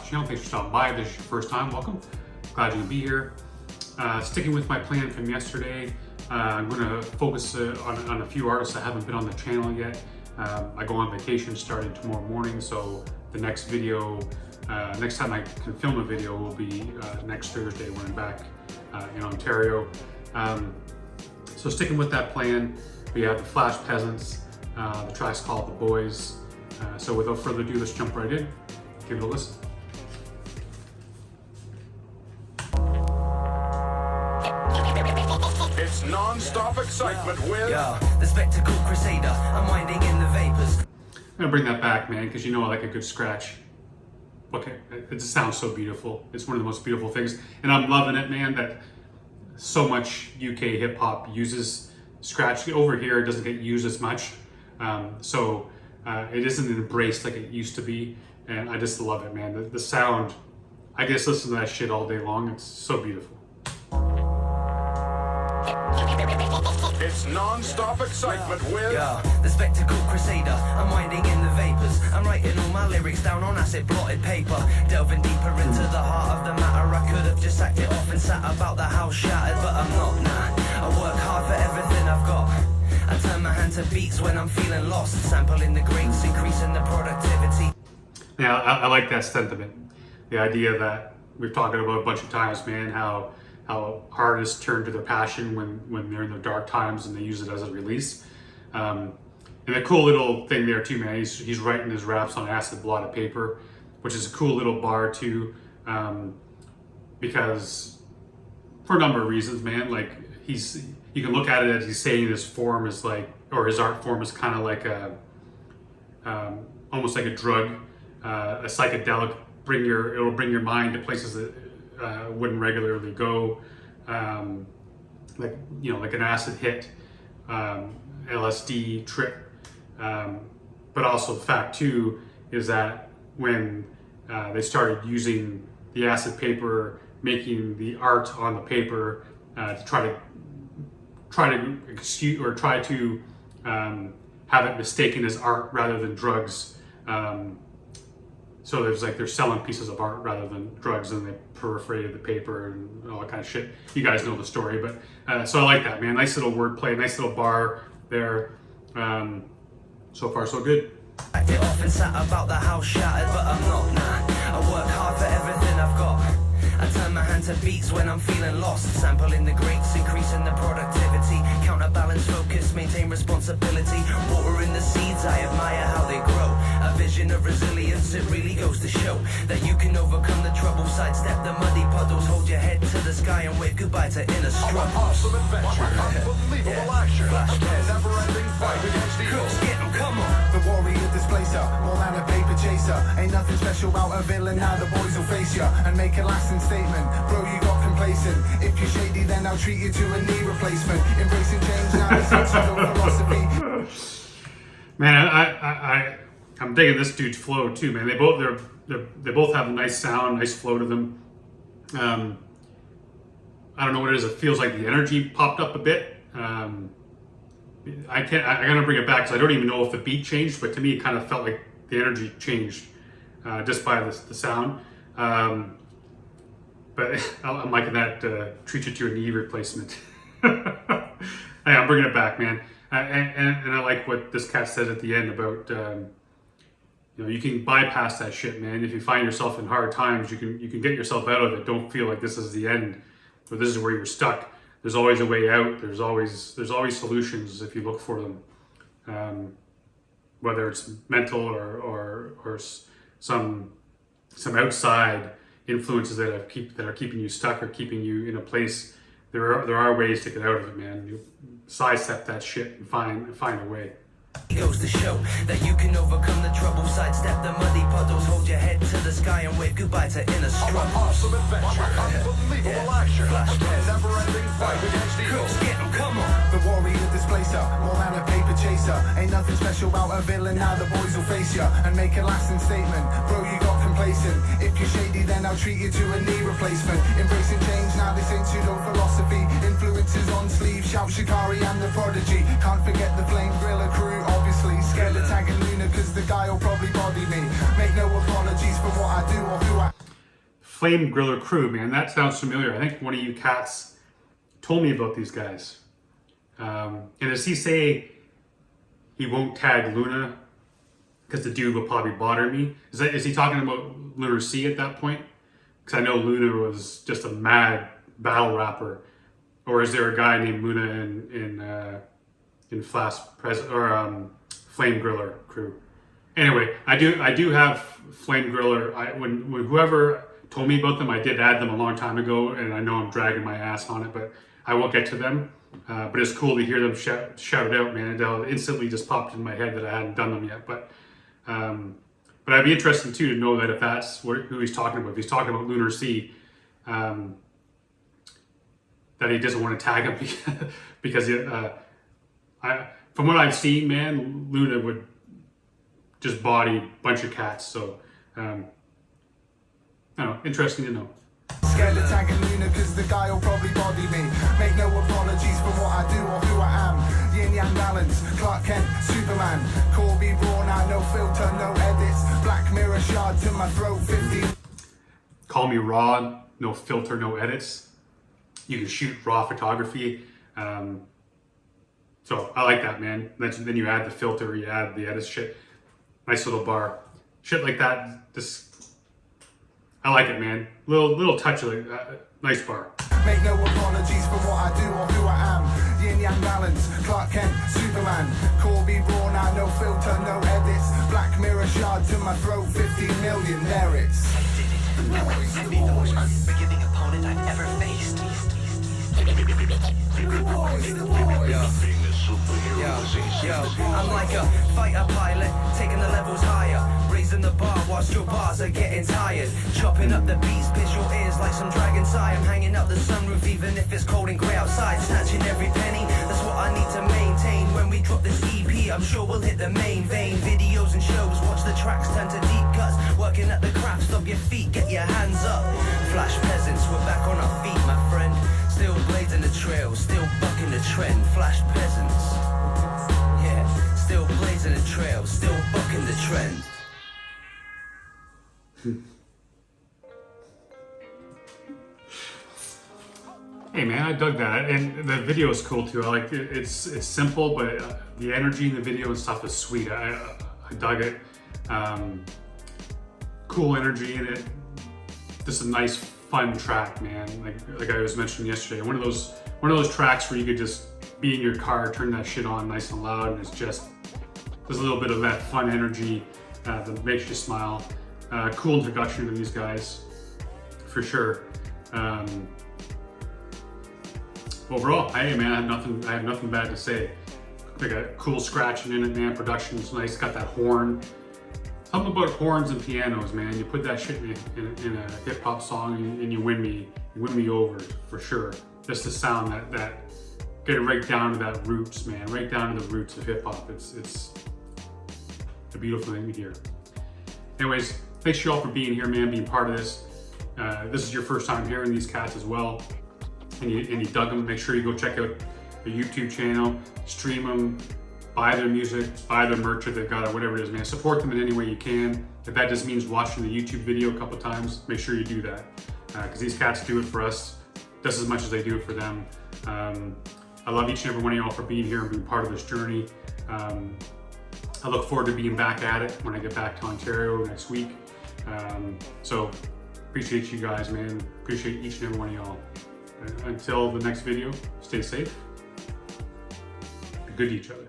channel. Thanks for stopping by. If this is your first time, welcome. Glad you can be here. Sticking with my plan from yesterday, I'm going to focus on a few artists that haven't been on the channel yet. I go on vacation starting tomorrow morning, so the next video, next time I can film a video will be next Thursday when I'm back in Ontario. So sticking with that plan, we have the Flash Peasants. The track's called The Boys. So without further ado, let's jump right in. Give it a listen. It's non-stop excitement with... the spectacle crusader, unwinding in the vapors. I'm gonna bring that back, man, because you know I like a good scratch. Okay, it just sounds so beautiful. It's one of the most beautiful things. And I'm loving it, man, that so much UK hip hop uses scratch. Over here, it doesn't get used as much. So it isn't embraced like it used to be. And I just love it, man. The sound, I just listen to that shit all day long. It's so beautiful. It's non-stop excitement with... the spectacle crusader, unwinding in the vapors. I'm writing all my lyrics down on acid blotted paper, delving deeper into the heart of the matter. I could have just acted off and sat about the house shattered, but I'm not, nah. I work hard for everything I've got. I turn my hand to beats when I'm feeling lost, sampling the greats, increasing the productivity. Yeah, I like that sentiment. The idea that we've talked about a bunch of times, man, how artists turn to their passion when they're in their dark times and they use it as a release. And a cool little thing there too, man, he's writing his raps on acid blotted paper, which is a cool little bar too, because for a number of reasons, man, like you can look at it as he's saying his form is like, or his art form is kind of like a, almost like a drug, a psychedelic, it'll bring your mind to places that wouldn't regularly go, like an acid hit, LSD trip, but also the fact too is that when they started using the acid paper, making the art on the paper to try to excuse or try to have it mistaken as art rather than drugs. So there's like they're selling pieces of art rather than drugs, and they perforated the paper and all that kind of shit. You guys know the story, but so I like that, man. Nice little wordplay, nice little bar there. So far, so good. I get off and sat about the house shattered, but I'm not, nah. I work hard for everything I've got. I turn my hand to beats when I'm feeling lost, sampling the greats, increasing the productivity, counterbalance focus, maintain responsibility, watering the seeds, I admire how they grow, a vision of resilience, it really goes to show that you can overcome the trouble, sidestep the muddy puddles, hold your head to the sky and wave goodbye to inner struggle. Awesome adventure, unbelievable action, never-ending fight against evil. Come on. The warrior displacer, more than a paper chaser. Ain't nothing special about a villain, now the boys will face ya and make a lasting statement. Bro, you got complacent. If you're shady, then I'll treat you to a knee replacement. Embracing change, now the sensible philosophy. Man, I'm digging this dude's flow too, man. They both have a nice sound, nice flow to them. I don't know what it is. It feels like the energy popped up a bit. I gotta bring it back because I don't even know if the beat changed, but to me it kind of felt like the energy changed just by the sound. But I'm liking that treat you to a knee replacement. Hey, I'm bringing it back, man. And I like what this cat said at the end about you can bypass that shit, man. If you find yourself in hard times, you can get yourself out of it. Don't feel like this is the end or this is where you're stuck. There's always a way out. There's always solutions if you look for them. Whether it's mental or some outside influences that are keeping you stuck or keeping you in a place, there are ways to get out of it, man. You sidestep that shit and find a way. It goes to show that you can overcome the trouble, sidestep the muddy puddles, hold your head to the sky and wave goodbye to inner struggle. Awesome adventure, unbelievable action, never-ending fight against evil. Come on. The warrior displacer, more than a paper chaser. Ain't nothing special about a villain, now the boys will face ya and make a lasting statement. Bro, you got complacent. If you're shady, then I'll treat you to a knee replacement. Embracing change, now this ain't pseudo philosophy. Influences on sleeve, shout Shikari and the Prodigy. Can't forget the Flame Griller crew, obviously. Scared of tagging Luna, cause the guy will probably body me. Make no apologies for what I do or who I... Flame Griller crew, man, that sounds familiar. I think one of you cats told me about these guys. And does he say he won't tag Luna because the dude will probably bother me? Is he talking about Lunar C at that point? Because I know Luna was just a mad battle rapper. Or is there a guy named Luna in Flash Peasants or Flame Griller crew? Anyway, I do have Flame Griller. When whoever told me about them, I did add them a long time ago, and I know I'm dragging my ass on it, but I won't get to them. But it's cool to hear them shout it out, man. It instantly just popped in my head that I hadn't done them yet. But I'd be interested too to know that if that's who he's talking about. If he's talking about Lunar C, that he doesn't want to tag him because from what I've seen, man, Luna would just body a bunch of cats. So, I don't know, interesting to know. Scared of tagging Luna cause the guy will probably body me. Make no apologies for what I do or who I am. Yin Yang balance, Clark Kent, Superman. Corby raw now, no filter, no edits. Black Mirror shard to my throat, 50. Call me raw, no filter, no edits. You can shoot raw photography. So I like that, man. Then you add the filter, you add the edits, shit. Nice little bar. Shit like that, just I like it, man. Little touch of nice bar. Make no apologies for what I do or who I am. Yin Yang balance, Clark Kent, Superman. Corby raw now, no filter, no edits. Black Mirror shard to my throat, 15 million merits. I'd be the most unforgiving opponent I've ever faced. Yo, I'm like a fighter pilot, taking the levels higher, raising the bar whilst your bars are getting tired, chopping up the beats, pierce your ears like some dragon's eye. I'm hanging out the sunroof even if it's cold and grey outside, snatching every penny, that's what I need to maintain. When we drop this EP, I'm sure we'll hit the main vein. Videos and shows, watch the tracks turn to deep cuts, working at the craft, stop your feet, get your hands up. Flash Peasants, we're back on our feet, my friend. Still blazing the trail, still bucking the trend. Flash Peasants, yeah, still blazing the trail, still bucking the trend. Hey man, I dug that, and the video is cool too. I like it. It's simple, but the energy in the video and stuff is sweet. I dug it. Cool energy in it. Just a nice, fun track, man. Like I was mentioning yesterday, one of those tracks where you could just be in your car, turn that shit on nice and loud, and it's just there's a little bit of that fun energy that makes you smile. Cool introduction to these guys, for sure. Overall, hey man, I have nothing bad to say. Like a cool scratching in it, man. Production's nice. Got that horn. Something about horns and pianos, man. You put that shit in a hip hop song and you win me. You win me over for sure. Just the sound that get it right down to that roots, man. Right down to the roots of hip hop. It's a beautiful thing to hear. Anyways, thanks you all for being here, man. Being part of this. This is your first time hearing these cats as well, and you dug them. Make sure you go check out their YouTube channel, stream them, buy their music, buy their merch if they've got it, whatever it is, man. Support them in any way you can. If that just means watching the YouTube video a couple times, make sure you do that. Because these cats do it for us just as much as they do it for them. I love each and every one of y'all for being here and being part of this journey. I look forward to being back at it when I get back to Ontario next week. So appreciate you guys, man. Appreciate each and every one of y'all. Until the next video, stay safe. Be good to each other.